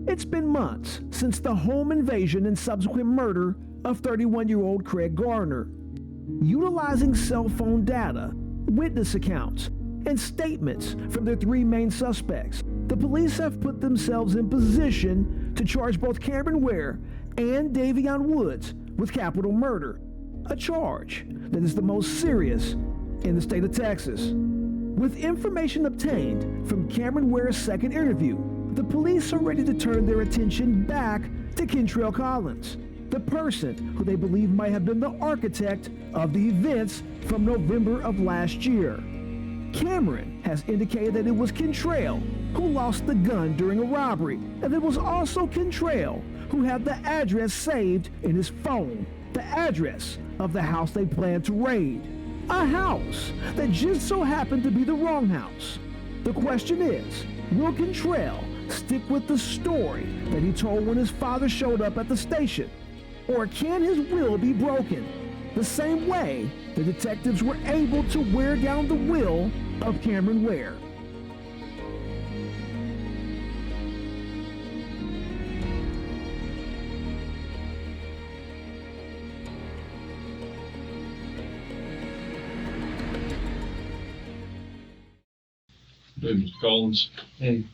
It's been months since the home invasion and subsequent murder of 31-year-old Craig Garner. Utilizing cell phone data, witness accounts, and statements from the three main suspects, the police have put themselves in position to charge both Cameron Ware and Davion Woods with capital murder, a charge that is the most serious in the state of Texas. With information obtained from Cameron Ware's second interview, the police are ready to turn their attention back to Kentraile Collins, the person who they believe might have been the architect of the events from November of last year. Cameron has indicated that it was Kentraile who lost the gun during a robbery, and it was also Kentraile who had the address saved in his phone, the address of the house they planned to raid. A house that just so happened to be the wrong house. The question is, will Kentraile stick with the story that he told when his father showed up at the station? Or can his will be broken, the same way the detectives were able to wear down the will of Cameron Ware? Hey, Mr. Collins. Hey.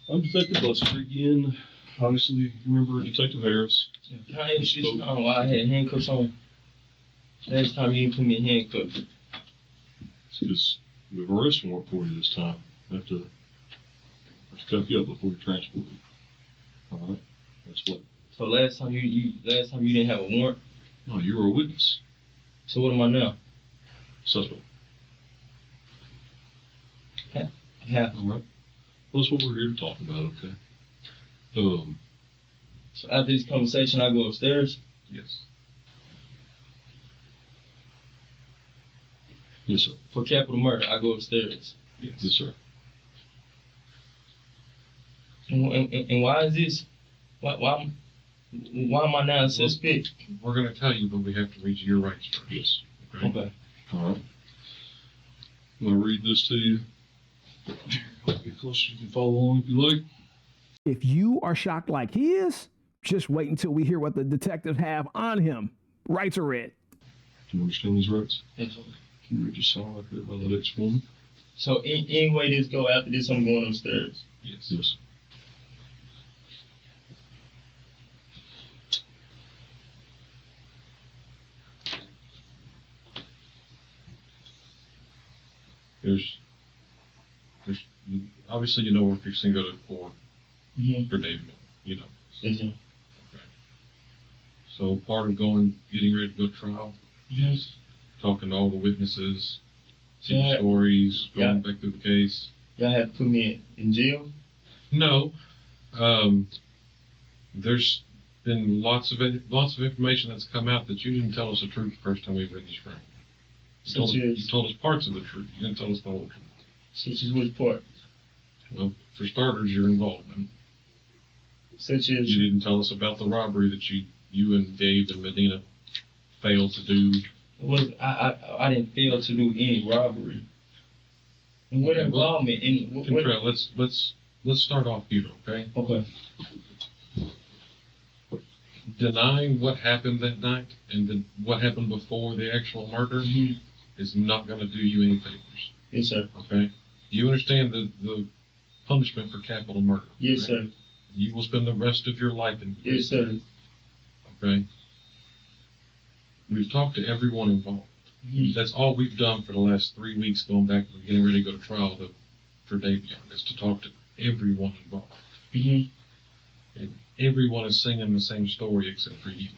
I'm Detective Buster again. Obviously, you remember Detective Harris. Can I ask you why I had handcuffs on? Last time you didn't put me in handcuffs. It's because we have an arrest warrant for you this time. I have to cuff you up before you transport you. Alright? That's what. So last time you didn't have a warrant? No, you were a witness. So what am I now? Suspect. Yeah. Alright. Well, that's what we're here to talk about, okay? So after this conversation, I go upstairs? Yes. Yes, sir. For capital murder, I go upstairs. Yes, sir. And why is this? Why am I now a suspect? We're going to tell you, but we have to read you your rights first. Yes. Okay. Alright. I'm going to read this to you. Get closer, you can follow along if you like. If you are shocked like he is, just wait until we hear what the detectives have on him. Rights are read. Do you understand these rights? Yes. Can you read your song like that by the next woman? So anyway this go after this, I'm going upstairs. Yes. Yes. There's obviously you know we're fixing to go to court for David, you know. Yes, sir. Okay. So part of getting ready to go to trial, Yes. talking to all the witnesses, Yeah. stories, going back through the case. Y'all have to put me in jail? No, there's been lots of information that's come out that you didn't tell us the truth the first time we read this room. You told us parts of the truth. You didn't tell us the whole truth. Such as which part? Well, for starters, your involvement. Such as You didn't tell us about the robbery that you and Dave and Medina failed to do. I didn't fail to do any robbery. And what involvement in Kentraile, let's start off here, okay? Okay. Denying what happened that night and what happened before the actual murder is not going to do you any favors. Yes, sir. Okay? You understand the punishment for capital murder? Yes, right? sir. You will spend the rest of your life in prison. Yes, sir. Okay? We've talked to everyone involved. That's all we've done for the last 3 weeks going back and getting ready to go to trial for Davion, is to talk to everyone involved. And everyone is singing the same story except for you.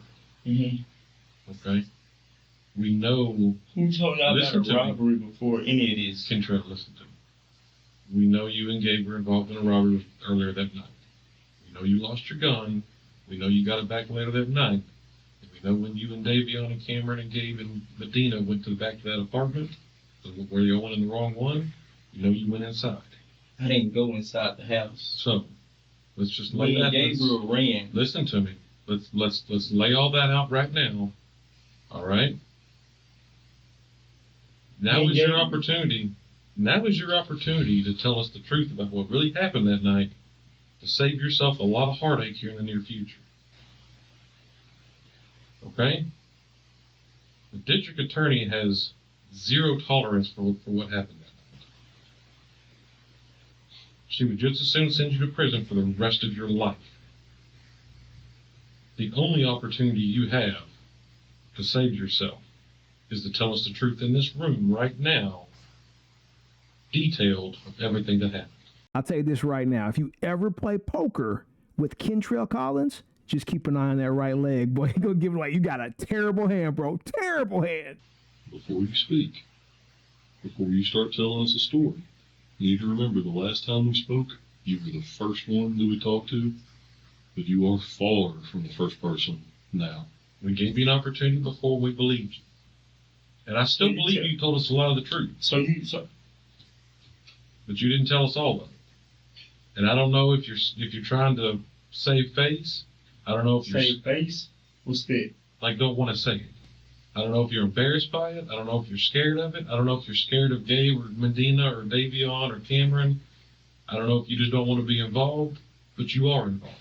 Okay? We know... Who told y'all about a robbery before any of this? Kentraile, listen to me. We know you and Gabe were involved in a robbery earlier that night. We know you lost your gun. We know you got it back later that night. And we know when you and Davion and Cameron and Gabe and Medina went to the back of that apartment, where you went in the wrong one, you know you went inside. I didn't go inside the house. So, let's just lay that. Gabriel ran. Listen to me. Let's lay all that out right now. All right? Now is your opportunity Now is your opportunity to tell us the truth about what really happened that night to save yourself a lot of heartache here in the near future. Okay? The district attorney has zero tolerance for what happened that night. She would just as soon send you to prison for the rest of your life. The only opportunity you have to save yourself is to tell us the truth in this room right now, detailed of everything that happened. I'll tell you this right now. If you ever play poker with Kentraile Collins, just keep an eye on that right leg, boy. You're going to give it away. You got a terrible hand, bro. Terrible hand. Before you speak, before you start telling us a story, you need to remember the last time we spoke, you were the first one that we talked to, but you are far from the first person now. We gave you an opportunity before we believed you. And I still believe you told us a lot of the truth. But you didn't tell us all of it. And I don't know if you're trying to save face. I don't know if Save face? What's that? like don't want to say it. I don't know if you're embarrassed by it. I don't know if you're scared of it. I don't know if you're scared of Gabe or Medina or Davion or Cameron. I don't know if you just don't want to be involved, but you are involved.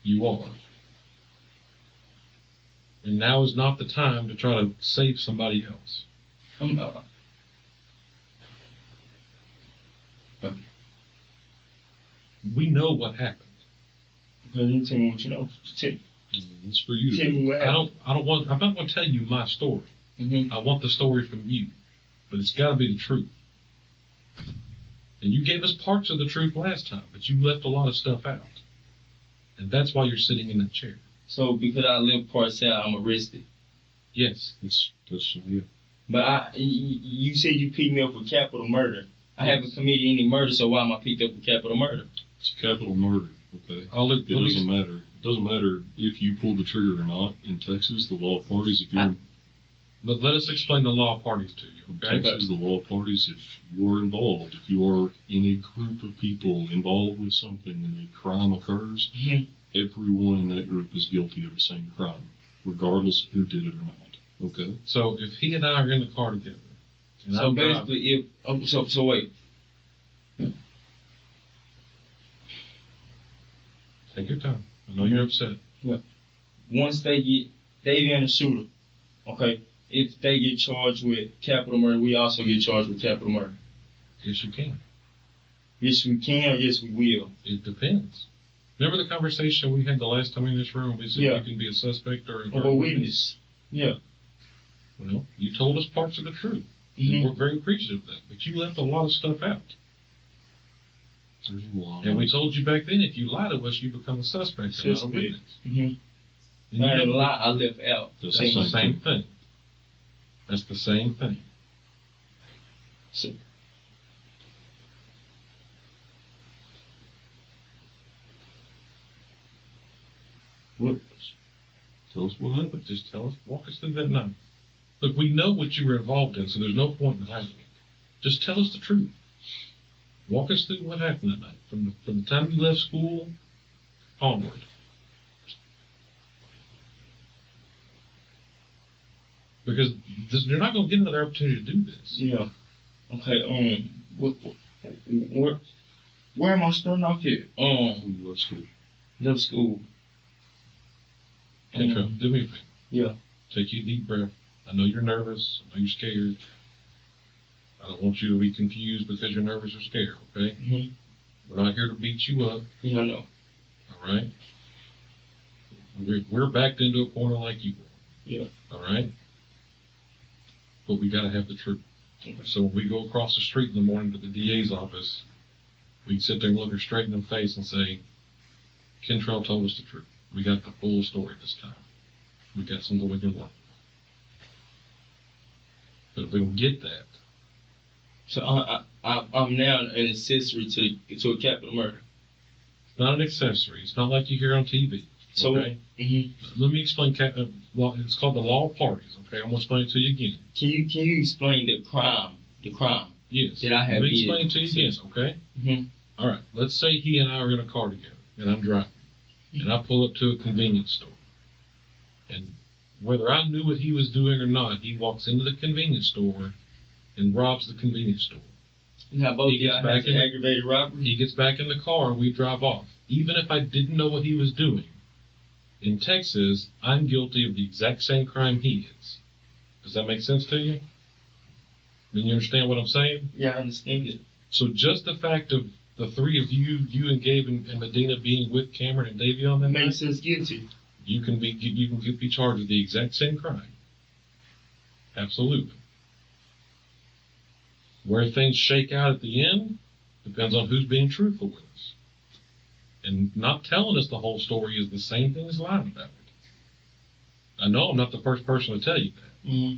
You are. And now is not the time to try to save somebody else. We know what happened. You tell me what you know. It's for you Tell to me what happened. I'm not going to tell you my story. Mm-hmm. I want the story from you, but it's got to be the truth. And you gave us parts of the truth last time, but you left a lot of stuff out. And that's why you're sitting in that chair. So because I live parts out, I'm arrested. Yes. That's yeah. But you said you picked me up for capital murder. I haven't committed any murder, so why am I picked up for capital murder? It's capital murder, okay? It doesn't matter. It doesn't matter if you pull the trigger or not. In Texas, the law of parties, if you're But let us explain the law of parties to you, okay? Texas, the law of parties, if you are involved, if you are in a group of people involved with something and a crime occurs, everyone in that group is guilty of the same crime, regardless of who did it or not. Okay? So if he and I are in the car together, and So I'm driving, basically, so wait. take your time. I know you're upset. Once they get Davey and the shooter, okay, if they get charged with capital murder, we also get charged with capital murder. Yes, you can. Yes, we can. Yes, we will. It depends. Remember the conversation we had the last time in this room? We said Yeah. you can be a suspect or Or a witness. Yeah. Well, you told us parts of the truth. Mm-hmm. We're very appreciative of that, but you left a lot of stuff out. There's a lot. And we told you back then, if you lie to us, you become a suspect and not a Suspect. witness. Mm-hmm. And I you didn't know, lie. I left out. that's the same thing. That's the same thing. So, what? Tell us what happened. But just tell us, walk us through that night. Look, we know what you were involved in, so there's no point in hiding it. Just tell us the truth. Walk us through what happened that night, from the time you left school onward. Because you're not going to get another opportunity to do this. Yeah. Okay. Where am I starting off here? Let's go. Left school. Kentraile, do me a favor. Yeah. Take a deep breath. I know you're nervous. I know you're scared. I don't want you to be confused because you're nervous or scared, okay? Mm-hmm. We're not here to beat you up, Yeah, I know. all right? We're backed into a corner like you were. Yeah. All right? But we got to have the truth. Okay. So when we go across the street in the morning to the DA's office, we can sit there and look her straight in the face and say, Kentraile told us the truth. We got the full story this time. We got something we can work with. But if we don't get that, So I'm now an accessory to a capital murder. it's not an accessory. It's not like you hear on TV. So, Okay? mm-hmm. Let me explain. Well, it's called the law of parties. Okay, I'm gonna explain it to you again. Can you explain the crime? Yes. That I have Let me did. explain it to you again. Okay. Mm-hmm. All right. Let's say he and I are in a car together, and I'm driving, and I pull up to a convenience store, and whether I knew what he was doing or not, he walks into the convenience store and robs the convenience store. Now both He gets y'all back have in- aggravated robbery. He gets back in the car and we drive off. Even if I didn't know what he was doing, in Texas, I'm guilty of the exact same crime he is. Does that make sense to you? I mean, you understand what I'm saying? Yeah, I understand it. So just the fact of the three of you and Gabe and Medina being with Cameron and Davey on that night, Makes us guilty. you can be charged with the exact same crime. Absolutely. Where things shake out at the end depends on who's being truthful with us. And not telling us the whole story is the same thing as lying about it. I know I'm not the first person to tell you that. Mm-hmm.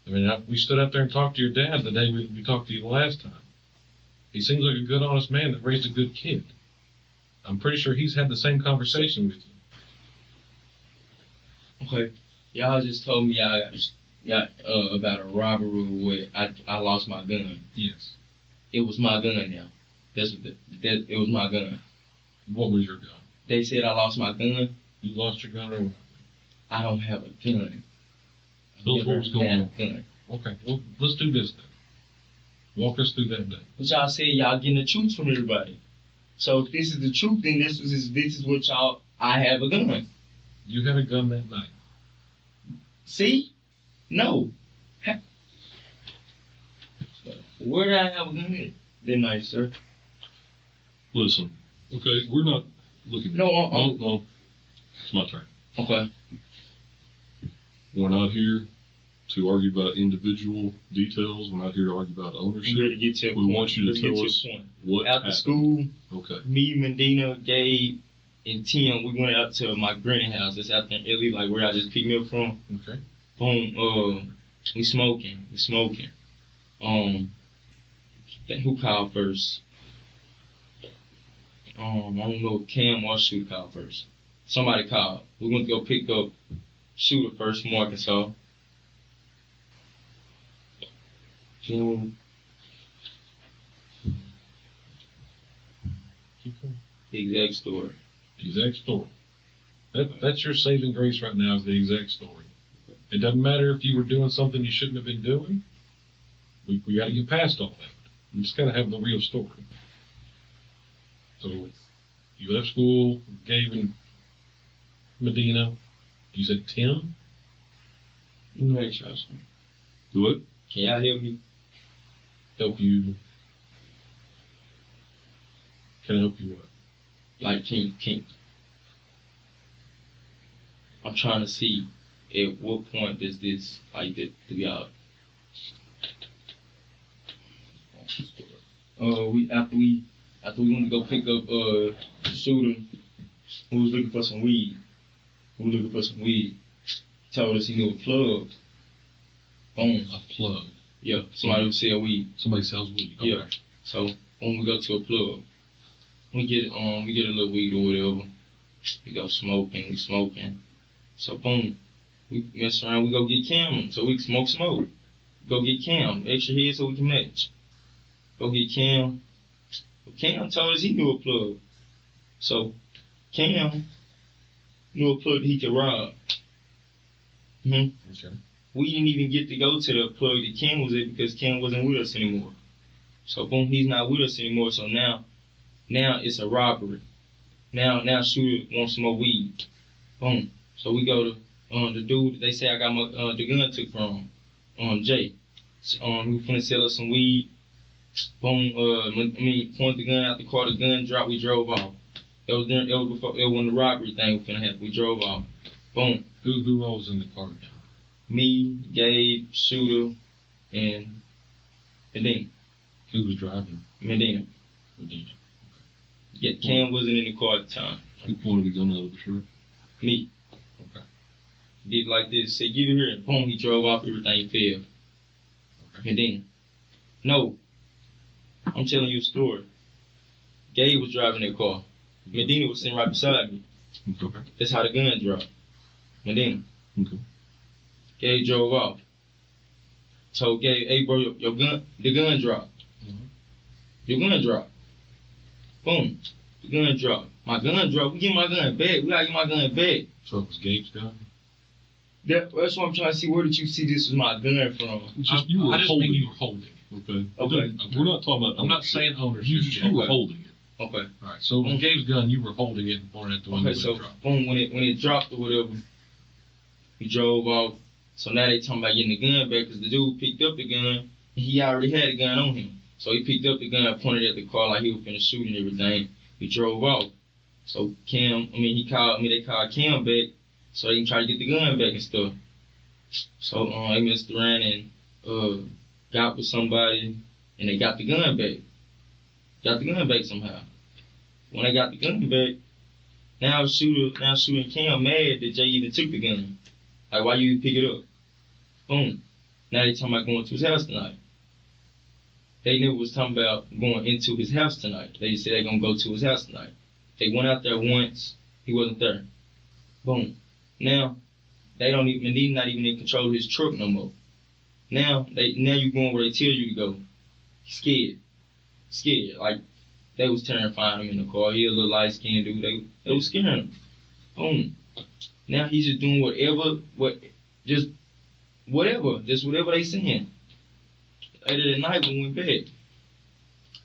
I mean, we stood up there and talked to your dad the day we talked to you the last time. He seems like a good, honest man that raised a good kid. I'm pretty sure he's had the same conversation with you. Okay. Y'all just told me about a robbery where I lost my gun. Yes. It was my gun now. It was my gun. What was your gun? They said I lost my gun. You lost your gun or what? I don't have a gun. Tell us what was going on. Gun. Okay, well, let's do this then. Walk us through that day. But y'all said y'all getting the truth from everybody. So if this is the truth, then this is what I have a gun. You had a gun that night. See? No. Where did I have a gun that night, sir? Listen, okay, we're not looking at No, it's my turn. Okay. We're not here to argue about individual details. We're not here to argue about We ownership. ready to get to a We point. want you to Let's get tell a us point. what After happened. school, Okay. me, Medina, Gabe, and Tim, we went out to my granny house. That's out there in Italy, like where I just picked me up from. Okay. Boom. We smoking. Then who called first? I don't know if Cam or Shooter called first. Somebody called. We went to go pick up Shooter first from Arkansas. Then Keep going. the exact story. Exact story. That's your saving grace right now, is the exact story. It doesn't matter if you were doing something you shouldn't have been doing. We got to get past all that. You just got to have the real story. So you left school, Gabe and Medina. You said Tim? Make sure. Can Do what? y'all help me? Help you. Can I help you what? Like, can I'm trying to see at what point does this, like, do y'all, after we went to go pick up, the shooter, who was looking for some weed, told us he knew a plug. Boom. A plug. Yeah, somebody who sell weed. Somebody sells weed. Yeah. So when we go to a plug, we get a little weed or whatever. We go smoking. So boom, we mess around. We go get Cam, so we smoke. Go get Cam, extra head so we can match. Go get Cam. Cam told us he knew a plug. So Cam knew a plug that he could rob. Okay. We didn't even get to go to the plug that Cam was at because Cam wasn't with us anymore. So boom, he's not with us anymore. So now it's a robbery. Now Shooter wants some more weed. Boom. So we go to the dude that they say I got my the gun took from, Jay. He finna sell us some weed. Boom. Point the gun out the car. The gun dropped. We drove off. It was before. It was when the robbery thing was finna happen. We drove off. Boom. Who was in the car? Me, Gabe, Shooter, and Medina. Who was driving? Medina. Yeah, Cam wasn't in the car at the time. Who pointed the gun out of the shirt? Me. Okay. Did like this. Said, give it here. And boom, he drove off. Everything fell. Okay. Medina. No. I'm telling you a story. Gabe was driving that car. Medina was sitting right beside me. Okay. That's how the gun dropped. Medina. Okay. Gabe drove off. Told Gabe, hey bro, the gun dropped. Mhm. Your gun dropped. Boom. The gun dropped. My gun dropped. We get my gun back. We gotta get my gun back. So it was Gabe's gun? That's what I'm trying to see. Where did you see this was my gun from? It's just you were I just holding mean you it. were holding it. Okay. Okay. We're not talking about. I'm not ownership. saying ownership. You were Okay. holding it. Okay. All right. So with Gabe's gun, you were holding it and pointing at the window. Okay, so when it dropped. boom, when it dropped or whatever, he drove off. So now they talking about getting the gun back because the dude picked up the gun and he already had the gun on him. So he picked up the gun, pointed at the car like he was finna shoot and everything. He drove off. So they called Cam back so they can try to get the gun back and stuff. So they messed around and got with somebody and they got the gun back. Got the gun back somehow. When they got the gun back, now shooter and Cam mad that Jay even took the gun. Like, why you pick it up? Boom. Now they talking about going to his house tonight. They never was talking about going into his house tonight. They just said they're gonna go to his house tonight. They went out there once, he wasn't there. Boom. Now he's not even in control of his truck no more. Now you going where they tell you to go. Scared. Like they was terrifying him in the car. He a little light skinned dude. They was scaring him. Boom. Now he's just doing just whatever they saying. Later that night when we went back,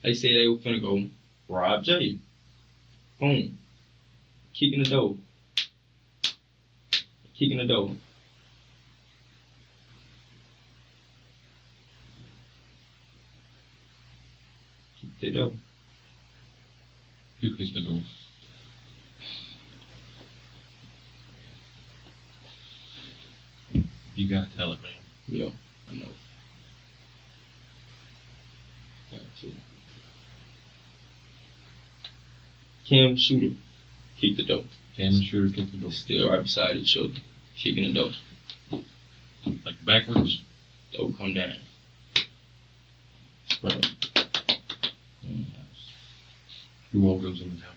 they said they were finna go rob Jay. Boom. Kicking the door. Keep the door. You kicked the door. You gotta tell it, man. Yeah, I know. Cam shooter, kick the door. Cam and shooter kicked the door. Still right beside each other, kicking the door. Like backwards. Door come down. Right. Who all goes in the house?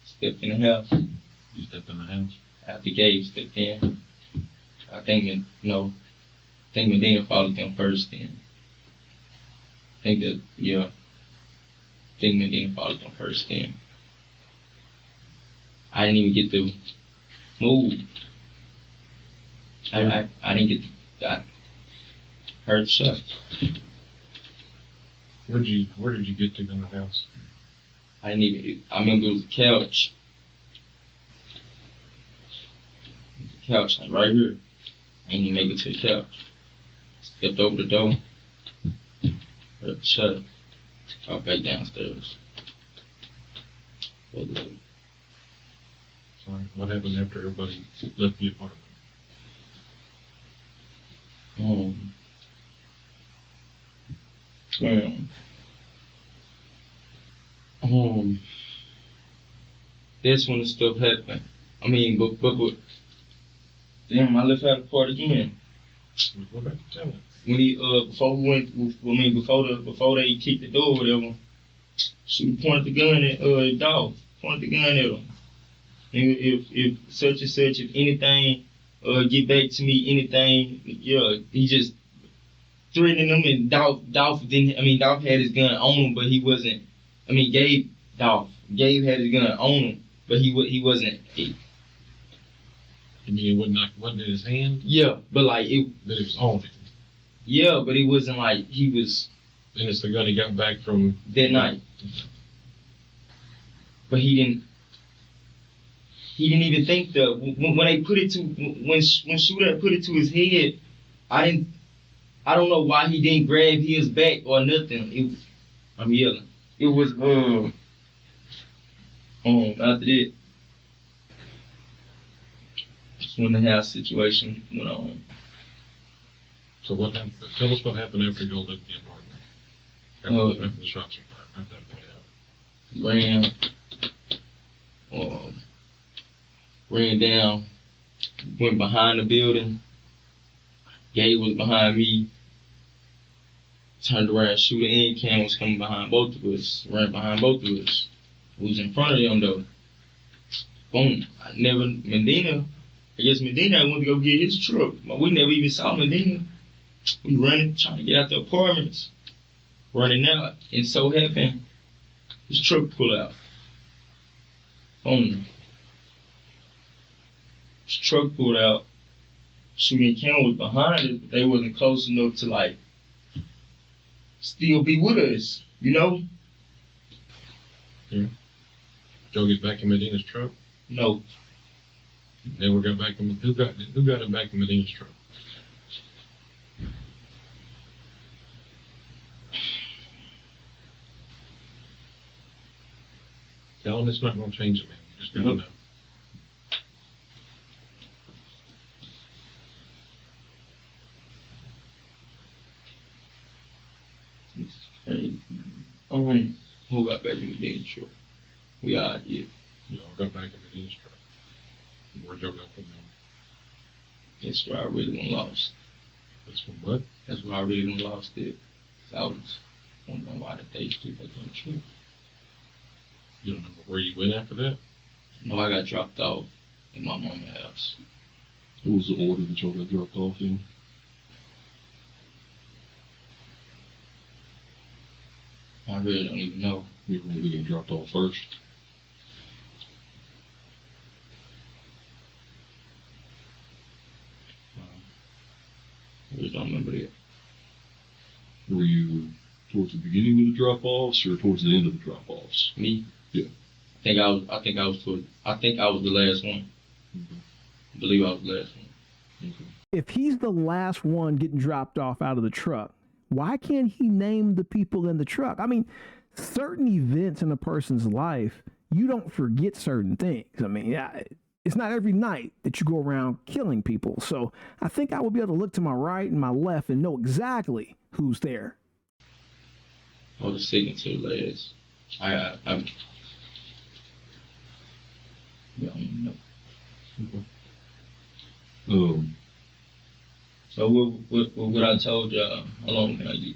Stepped in the house. You step in the house. After Gabe stepped in, I think Medina followed them first. Then I think Medina followed them first. Then I didn't even get to move. I didn't get to. I heard the shot. Where did you get to in the house? I remember it was a couch. Couch, like right here. I didn't even make it to the couch. Stepped over the door. Heard the shut. Got back downstairs. Sorry, what happened after everybody left the apartment? That's when the stuff happened. I mean, but damn, I left out the part again. Go back to tell it. When he before they kicked the door or whatever, she pointed the gun at the dog. Pointed the gun at him. And if such and such, if anything, get back to me, anything, yeah, he just threatening them, and Dolph had his gun on him, but he wasn't. Gabe had his gun on him, but he wasn't. You mean it wasn't in his hand? Yeah, but like it. But it was on him. Yeah, but it wasn't like he was. And it's the gun he got back from that night. But he didn't even think when they put it to when Shooter put it to his head, I don't know why he didn't grab his back or nothing. I'm yelling. It was after that. Just when the house situation went on. So what happened? Tell us what happened after you all left the apartment. After the shots were fired. Ran down, went behind the building. Gabe was behind me. Turned around, Shooter and Cam was coming behind both of us. Ran behind both of us. We was in front of them though. Boom. Medina went to go get his truck. But we never even saw Medina. We running, trying to get out the apartments. Running out. And so happened, his truck pulled out. Boom. His truck pulled out. Shooting Cam was behind us, but they wasn't close enough to like still be with us, you know? Joe get back in Medina's truck. No. Never got back in. Who got it back in Medina's truck? Tell him it's not going to change it, man. You just gotta know. Who got back in the damn truck? We all did. You all got back in Medina's truck. Where Joe got from them? That's where I really went lost. That's from what? That's where I really went lost it. I was wondering why the day took back on the truck. You don't remember where you went after that? No, I got dropped off in my mama's house. What was the order that y'all got dropped off in? I really don't even know. You were going to get dropped off first. I really don't remember that. Were you towards the beginning of the drop-offs or towards the end of the drop-offs? Me? Yeah. I think I was the last one. Okay. I believe I was the last one. Okay. If he's the last one getting dropped off out of the truck, why can't he name the people in the truck? I mean, certain events in a person's life, you don't forget certain things. I mean, yeah, it's not every night that you go around killing people. So I think I will be able to look to my right and my left and know exactly who's there. I was the second to the last. I don't know. Okay. So what I told y'all, how long can I get?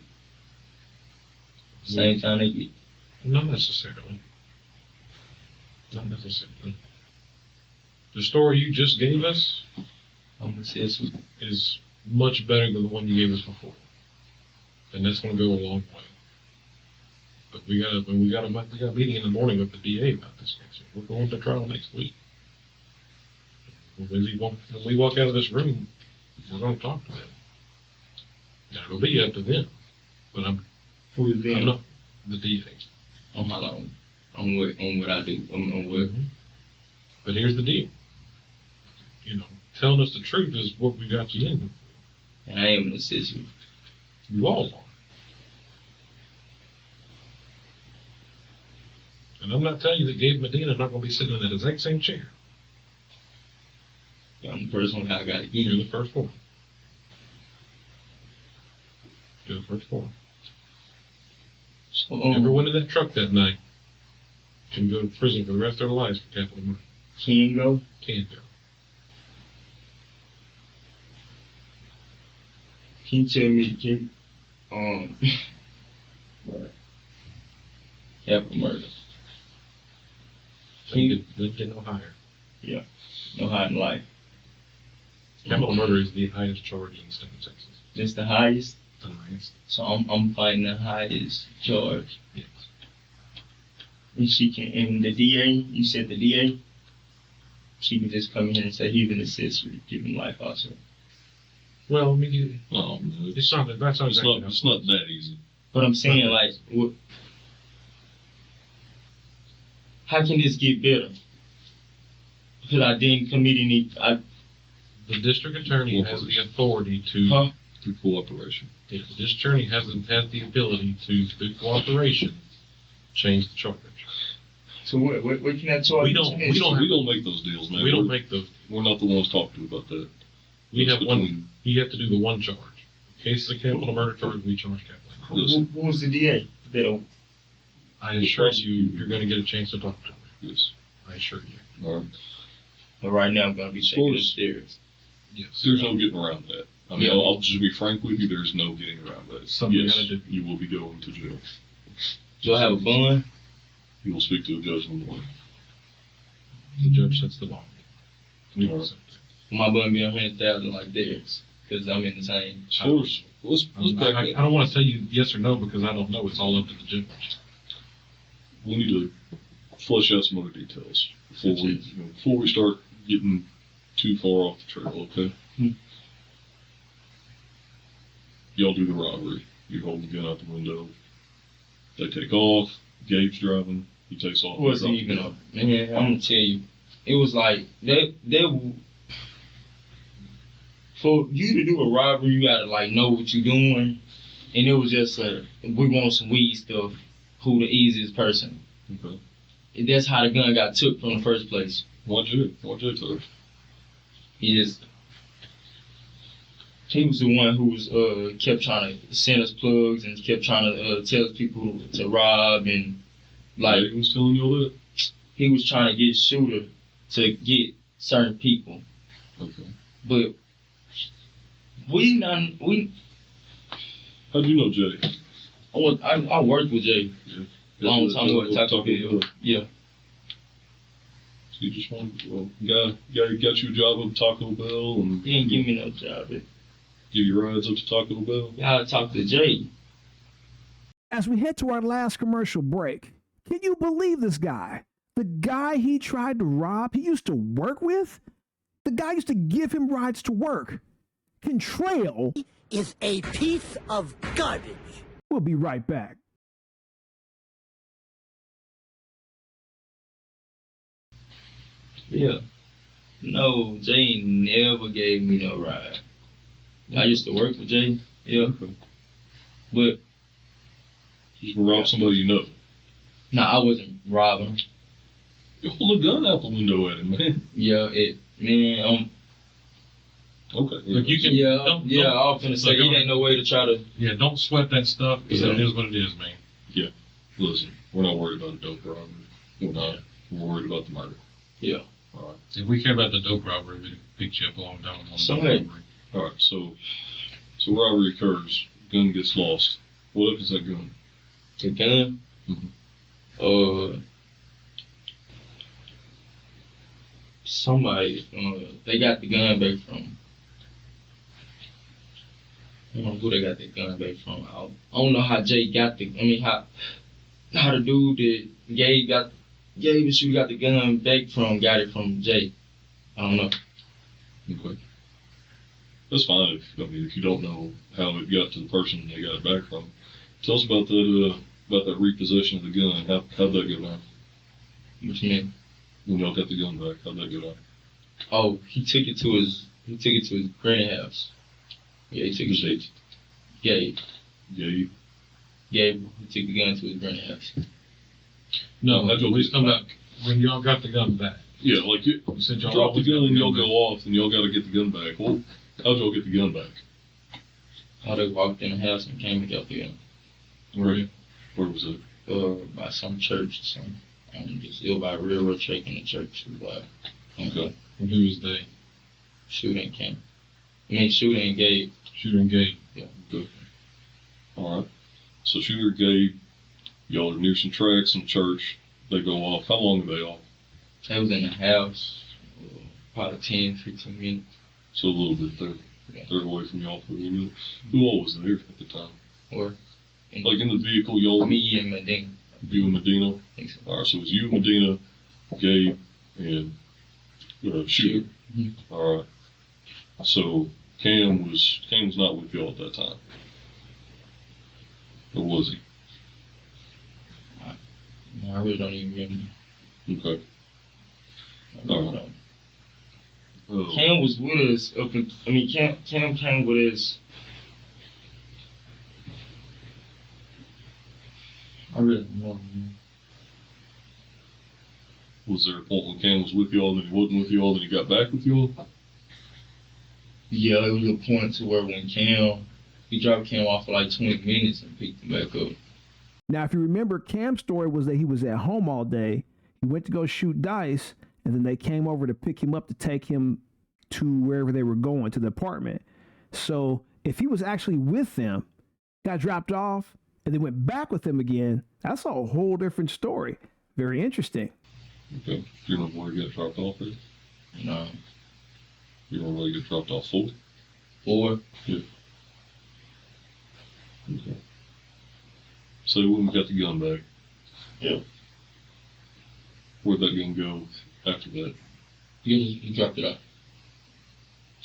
Same time they get? Not necessarily. Not necessarily. The story you just gave us I'm gonna say this one. is much better than the one you gave us before. And that's going to go a long way. But we got a meeting in the morning with the DA about this case. We're going to trial next week. When we walk out of this room, we're going to talk to them. Now, it'll be up to them. But I'm not the DA. On how long? On what I do. On what? But here's the deal. Telling us the truth is what we got you in. And I am an assistant. You all are. And I'm not telling you that Gabe Medina is not going to be sitting in that exact same chair. I'm the first one I got to get. You're the first one. You're the first one. So, Everyone in that truck that night can go to prison for the rest of their lives for capital murder. Can go? Can go. Can you tell me, capital murder. They get no higher. Yeah. No hiding life. Capital murder is the highest charge in the state of Texas. That's the highest? The highest. So I'm fighting the highest charge. Yes. And she can, and the DA, you said the DA, she can just come in and say he's an accessory, give him life also. Well, I mean, No, it's not. That's not exactly. it's not that easy. But I'm saying, like, what? How can this get better? Because I didn't commit any. The district attorney has the authority to. Huh? Through cooperation. If the district attorney hasn't had the ability to, through cooperation, change the charge. So what can I charge? We don't make those deals, man. We don't make those. We're not the ones talking about that. We That's have one. You have to do the one charge. In case of capital murder charge, we charge capital. Yes. Who's the DA? They don't. I assure you, you're going to get a chance to talk to him. Yes. I assure you. All right. But right now I'm gonna be shaking the stairs. Yes. There's no getting around that. I mean, Yeah. I'll just be frank with you. There's no getting around that. Something yes, we gotta do. you will be going to jail. Do I have a bond? You will speak to a judge in the morning. The judge sets the bond. We will All right. set that. My bond be 100,000 like theirs, because I'm in the same. So let's back I up. don't want to tell you yes or no because I don't know. It's all up to the judge. We need to flesh out some other details before we start getting too far off the trail, okay? Hmm. Y'all do the robbery. You hold the gun out the window. They take off. Gabe's driving. He takes off. It wasn't even a man. I'm gonna tell you, it was like they for you to do a robbery, you gotta like know what you're doing, and it was just we want some weed stuff. Who the easiest person? Okay. And that's how the gun got took from the first place. What'd you do? He was the one who was kept trying to send us plugs and kept trying to tell us people to rob and like He was telling you all that? he was trying to get Shooter to get certain people. Okay. But we How'd you know Jay? I worked with Jay long time ago at Taco Bell. Yeah. So you just wanted, guy got you a job at Taco Bell and He didn't give me no job. give you rides up to Taco Bell? You gotta talk to Jay. As we head to our last commercial break, can you believe this guy? The guy he tried to rob, he used to work with? The guy used to give him rides to work. Kentraile is a piece of garbage. We'll be right back. Yeah. No, Jay never gave me no ride. I used to work with Jay. Yeah. But You can rob somebody you know. I wasn't robbing. You hold a gun out the window at him, man. Yeah, Okay. Look, you can. I was finna say, he ain't no way to try to. Yeah, don't sweat that stuff, because it is what it is, man. Listen, we're not worried about a dope robbery. We're not. We're worried about the murder. Yeah. All right. If we care about the dope robbery, we'd pick you up a long time on the So, dope hey. robbery. All right. So robbery occurs. Gun gets lost. What up is that gun? The gun? Somebody, they got the gun back from. I don't know who they got the gun back from. I don't know how Jay got how the dude that Gabe and Shooter got the gun back from, got it from Jay. I don't know. Okay. That's fine if you don't know how it got to the person they got it back from. Tell us about that repossession of the gun. How'd that go down? What you mean? When y'all got the gun back, how'd that go down? Oh, he took it to his grandhouse. Yeah, he took it to Gabe. Gabe. Gabe, he took the gun to his grandhouse. No, How'd y'all he's talking about when y'all got the gun back. Yeah, like you said y'all drop the always gun got the and y'all gun go off and y'all got to get the gun back. Well, how'd y'all get the gun back? How they walked in the house and came and got the gun. Where was it? By some church or something. Just ill by railroad track in the church. Okay. And who was they? Shooting came. Shooter and Gabe. Shooter and Gabe. Yeah. Good. All right. So Shooter, Gabe, y'all are near some tracks in church. They go off. How long are they off? They was in the house, probably 10, 15 minutes. So a little bit. They're away from y'all for a minute. Who all was there at the time? Or Like in the vehicle, y'all. me and Medina. You and Medina. I think so. All right. So it was you, Medina, Gabe, and Shooter. Mm-hmm. All right. So Cam was not with y'all at that time. Or was he? No, I really don't even remember. Okay. All right. Cam was with us Cam came with us. I really don't know. Was there a point when Cam was with y'all, then he wasn't with y'all, then he got back with y'all? Yeah, it was a point to where when we dropped Cam off for like 20 minutes and picked him back up. Now, if you remember, Cam's story was that he was at home all day. He went to go shoot dice, and then they came over to pick him up to take him to wherever they were going, to the apartment. So if he was actually with them, got dropped off, and then went back with them again, that's a whole different story. Very interesting. Okay. Do you remember where he got dropped off at? No. You remember where he got dropped off for? 4. Yeah. Okay. So when we got the gun back? Yeah. Where'd that gun go after that? He dropped it off.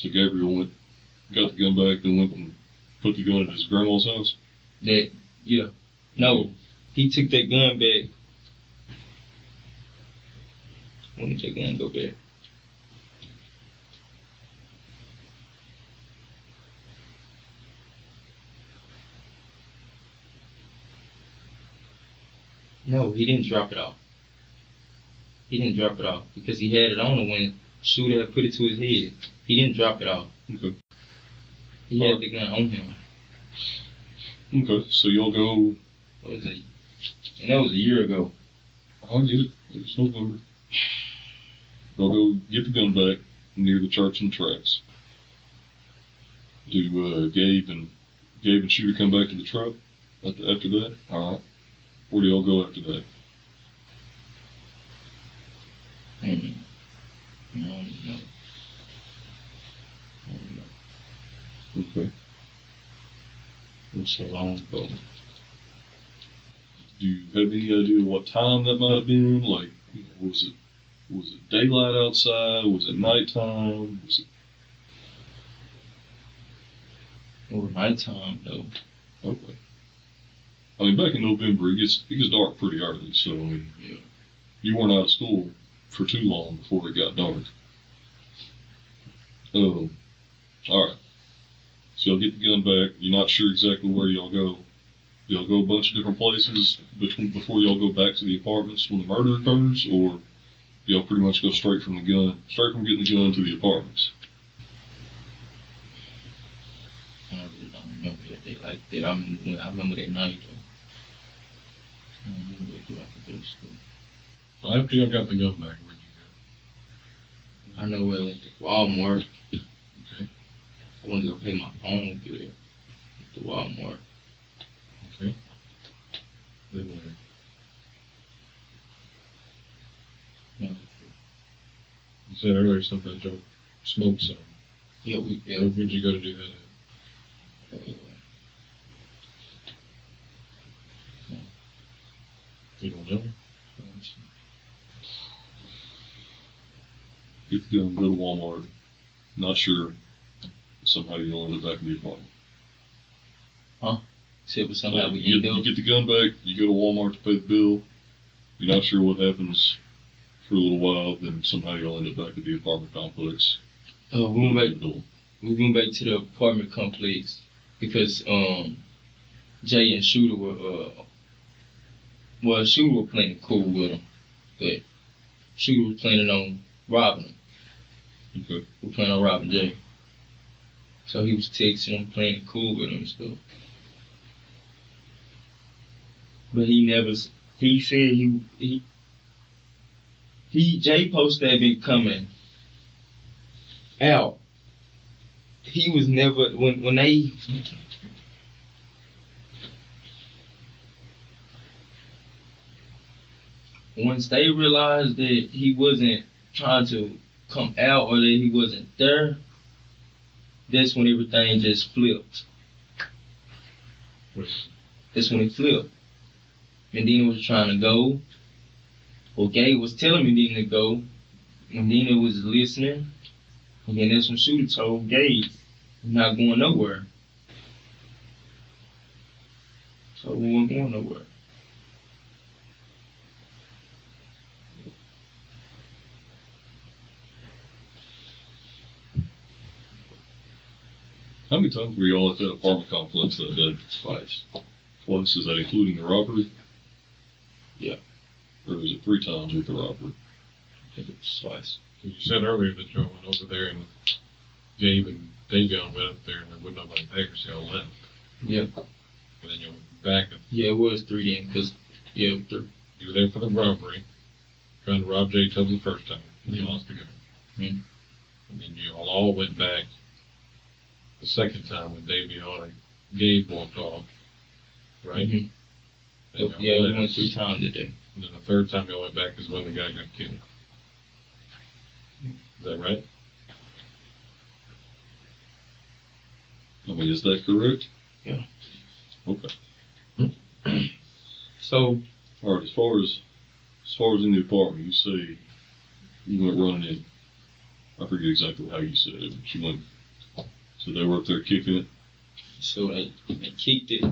So Gabriel got the gun back, then went and put the gun at his grandma's house? No, he took that gun back. When did that gun go back? No, he didn't drop it off. He didn't drop it off because he had it on him when shooter had put it to his head. He didn't drop it off. Okay. He had the gun on him. Okay, so y'all go. What was it? And that was a year ago. I'll get it. It's November. Y'all go get the gun back near the church and tracks. Do Gabe and Shooter come back to the truck after that? All right. Where do y'all go after that? No. Okay. It was so long ago. Do you have any idea what time that might have been? Like, was it daylight outside? Was it nighttime? Was it... Or nighttime though. Okay. I mean, back in November, it gets dark pretty early, so I mean, Yeah. You weren't out of school for too long before it got dark. All right. So y'all get the gun back. You're not sure exactly where y'all go. Y'all go a bunch of different places before y'all go back to the apartments when the murder occurs, or y'all pretty much go straight from getting the gun to the apartments? I really don't remember that day like that. I remember that night though. I don't remember what I could school. Well, after y'all got the gun back, where'd you I know where I went to Walmart. go? Okay. I wanted to go pay my phone bill at the Walmart. Okay. Then where? No. You said earlier something that y'all smoked some. Yeah, Where'd you go to do that at? You don't know? Get the gun, go to Walmart. Not sure. Somehow you'll end up back in the apartment. Said was somehow we You can do. get the gun back, you go to Walmart to pay the bill. You're not sure what happens for a little while, then somehow you'll end up back at the apartment complex. We went back to the apartment complex because Jay and Shooter were Shooter was playing cool with him, but Shooter was planning on robbing him. Okay. We were planning on robbing Jay. So he was texting him, playing cool with him and stuff. But he said Jay posted that been coming out. He was never, once they realized that he wasn't trying to come out or that he wasn't there, that's when everything just flipped. That's when it flipped. Medina was trying to go. Well, Gabe was telling Medina to go. Medina was listening. And then that's when Shooter told Gabe, "I'm not going nowhere." So we weren't going nowhere. How many times were y'all at that apartment complex that day? Twice. Twice? Is that including the robbery? Yeah. Or is it 3 times with the robbery? I think it was twice. You said earlier that y'all went over there and Gabe and Davion went up there and there wasn't nobody there, so y'all left. Yeah. And then you went back and Yeah, it was 3 then, because, yeah, 3. you were there for the robbery, trying to rob Jay Tubman the first time, and you lost the gun. Mhm. And then you all went back the second time when Davion and Gabe walked off, right? Mhm. And y'all Yeah, we left. went 3 times that day. And then the third time y'all went back is when the guy got killed. Is that right? I mean, is that correct? Yeah. Okay. So, All right. As far as in the apartment, you say you went running in. I forget exactly how you said it, but you went. So they were up there kicking it. So they kicked it.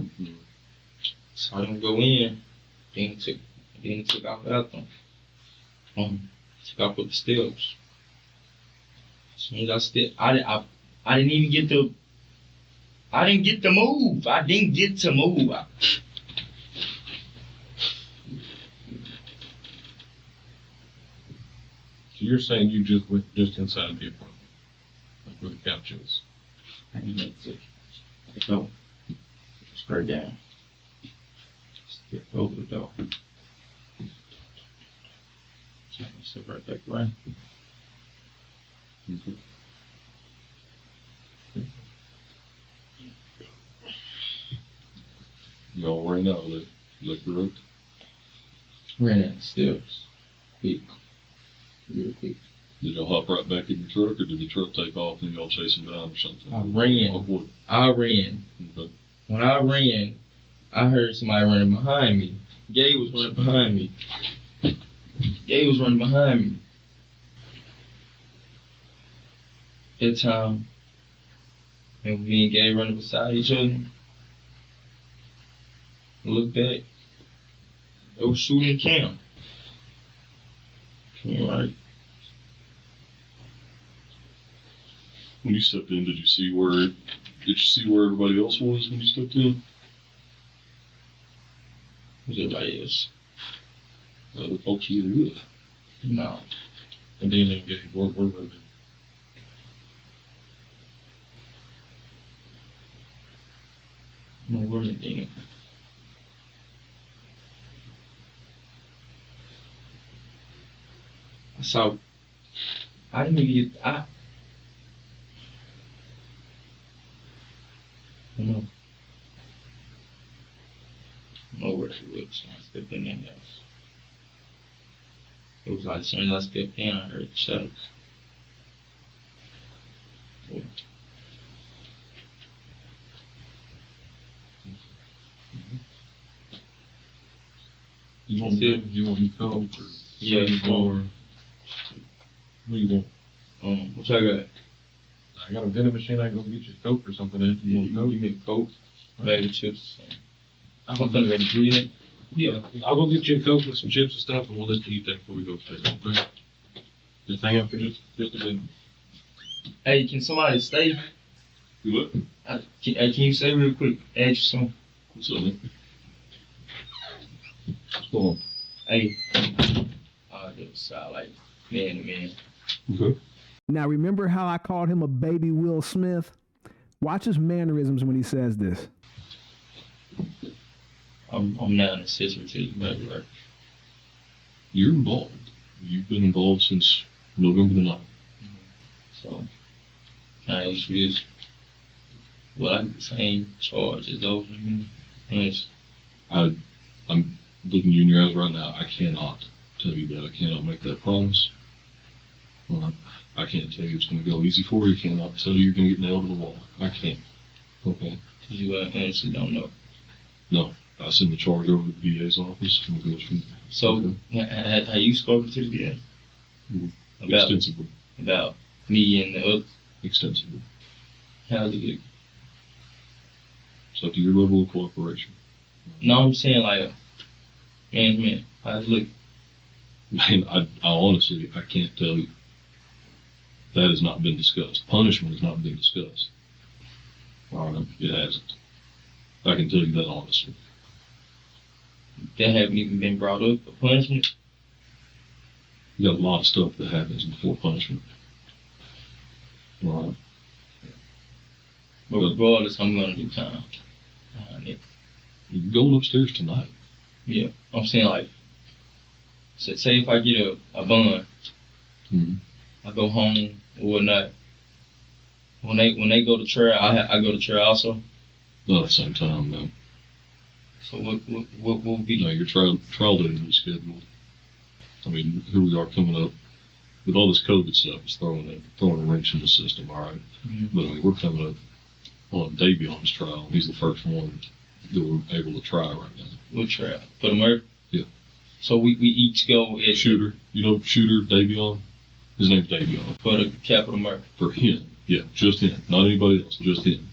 So I didn't go in. Then took off after them. Took off with the steps. As soon as I didn't even get the. I didn't get to move. I didn't get to move. So you're saying you just went just inside the apartment, like where the couch is. I didn't make it. So, straight down. Step over the door. Step right back right. Y'all ran out of that correct? Ran down the steps. Quick. Real quick. Did y'all hop right back in your truck, or did the truck take off and y'all chase them down or something? I ran. Off what? I ran. Okay. When I ran, I heard somebody running behind me. Gay was running behind me. That time, and me and Gay running beside each other. Look back. They were shooting Cam. Right. When you stepped in, did you see where everybody else was when you stepped in? Who's everybody else? The folks you were with. No. And then they get where were they? No, where did they? So, I didn't even get, I don't know. I don't know where she was when I stepped in that house. It was like as soon as I stepped in, I heard the shots. Yeah. You want me coke or Yeah, or what do you want? What I got? I got a vending machine. I can go get you coke or something. In. You want coke? Give me a Coke, bag of chips. I'm Something ready to eat it. Yeah, I'll go get you a coke with some chips and stuff, and we'll let you eat that before we go upstairs. Okay? Just hang up for just a minute. Hey, can somebody stay? You what? Can you stay real quick? Add you some. What's up, man? What's going on? Hey. That was like man to man. Okay. Now, remember how I called him a baby Will Smith? Watch his mannerisms when he says this. I'm now an accessory to the murder. You're involved. You've been involved since November the 9th. So, I introduce what I the same charge as those. Yes. I'm looking you in your eyes right now. I cannot tell you that. I cannot make that promise. I can't tell you it's going to go easy for you. I cannot tell you you're going to get nailed to the wall. I can't. Okay? You honestly don't know. No. I send the charge over to the VA's office and it goes from So, have you spoken to the DA? extensively. About me and the other? Extensively. How did it? It's up to your level of cooperation. No, I'm saying like, man, how's it look? Man, I honestly, I can't tell you. That has not been discussed. Punishment has not been discussed. All right, it hasn't. I can tell you that honestly. That haven't even been brought up for punishment? You got a lot of stuff that happens before punishment. All right. But regardless, I'm gonna do time. You're going upstairs tonight. Yeah, I'm saying like, say if I get a bun, I go home or whatnot. When they go to trial, I go to trial also. Not at the same time, no. So what will be? No, your trial date is scheduled. I mean, here we are coming up with all this COVID stuff. It's throwing a wrench in the system. All right, but I mean, we're coming up on Davion's trial. He's the first one that we're able to try right now. What trial? For the murder? Yeah. So we each go at Shooter. You know Shooter, Davion? His name's Davion. For the capital murder. For him. Yeah, just him. Not anybody else, just him.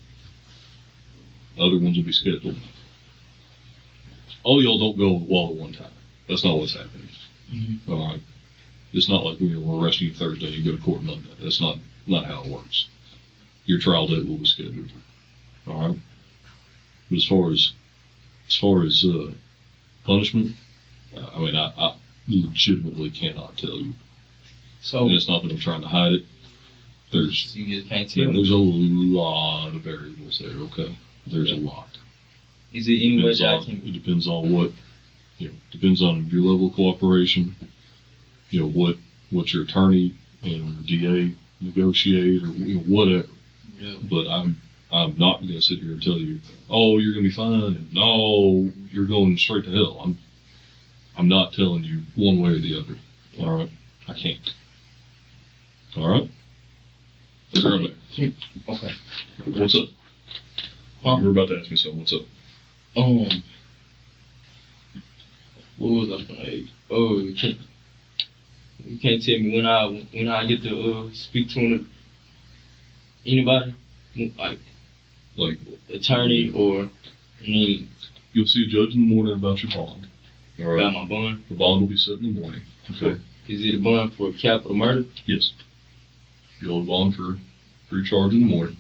Other ones will be scheduled. All y'all don't go on the wall at one time. That's not what's happening. Mm-hmm. All right. It's not like we're arresting you Thursday and you go to court Monday. That's not how it works. Your trial date will be scheduled. All right. But as far as punishment, I mean, I legitimately cannot tell you. So And it's not that I'm trying to hide it. There's you just can't tell me. there's a lot of variables there. Okay. There's a lot. Is there any way Depends that I on- can? It depends on what, depends on your level of cooperation, what your attorney and DA negotiate or whatever. Yeah. But I'm not going to sit here and tell you, oh, you're going to be fine, and no, you're going straight to hell. I'm not telling you one way or the other. All right, I can't. All right. Right back. Okay. What's up? Huh? You're about to ask me something. What's up? What was I gonna say? Oh, you can't tell me when I get to speak to anybody, like attorney or You'll see a judge in the morning about your bond. All right. about my bond. The bond will be set in the morning. Okay. Is it a bond for capital murder? Yes. You'll bond for your charge in the morning,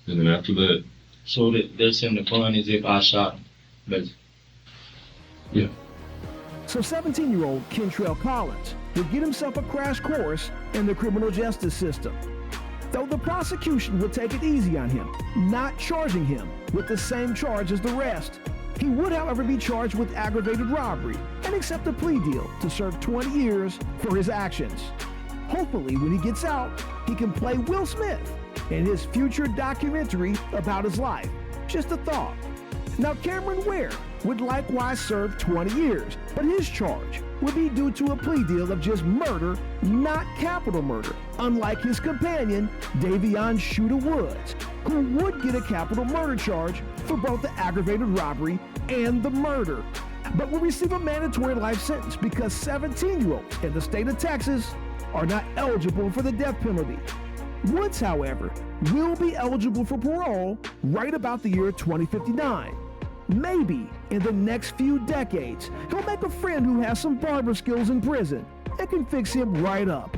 and then after that, So that they're saying the bond is if I shot him, basically. yeah. So 17-year-old Kentraile Collins would get himself a crash course in the criminal justice system. Though the prosecution would take it easy on him, not charging him with the same charge as the rest. He would, however, be charged with aggravated robbery and accept a plea deal to serve 20 years for his actions. Hopefully, when he gets out, he can play Will Smith in his future documentary about his life. Just a thought. Now, Cameron Ware would likewise serve 20 years, but his charge would be due to a plea deal of just murder, not capital murder, unlike his companion, Davion Shooter Woods, who would get a capital murder charge for both the aggravated robbery and the murder, but will receive a mandatory life sentence because 17-year-olds in the state of Texas are not eligible for the death penalty. Woods, however, will be eligible for parole right about the year 2059. Maybe in the next few decades, he'll make a friend who has some barber skills in prison and can fix him right up.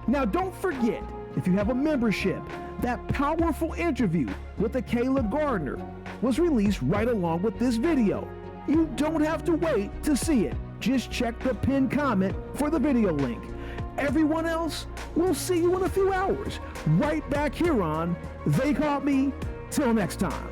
Now, don't forget, if you have a membership, that powerful interview with the Craig Garner was released right along with this video. You don't have to wait to see it. Just check the pinned comment for the video link. Everyone else, we'll see you in a few hours, right back here on They Caught Me. Till next time.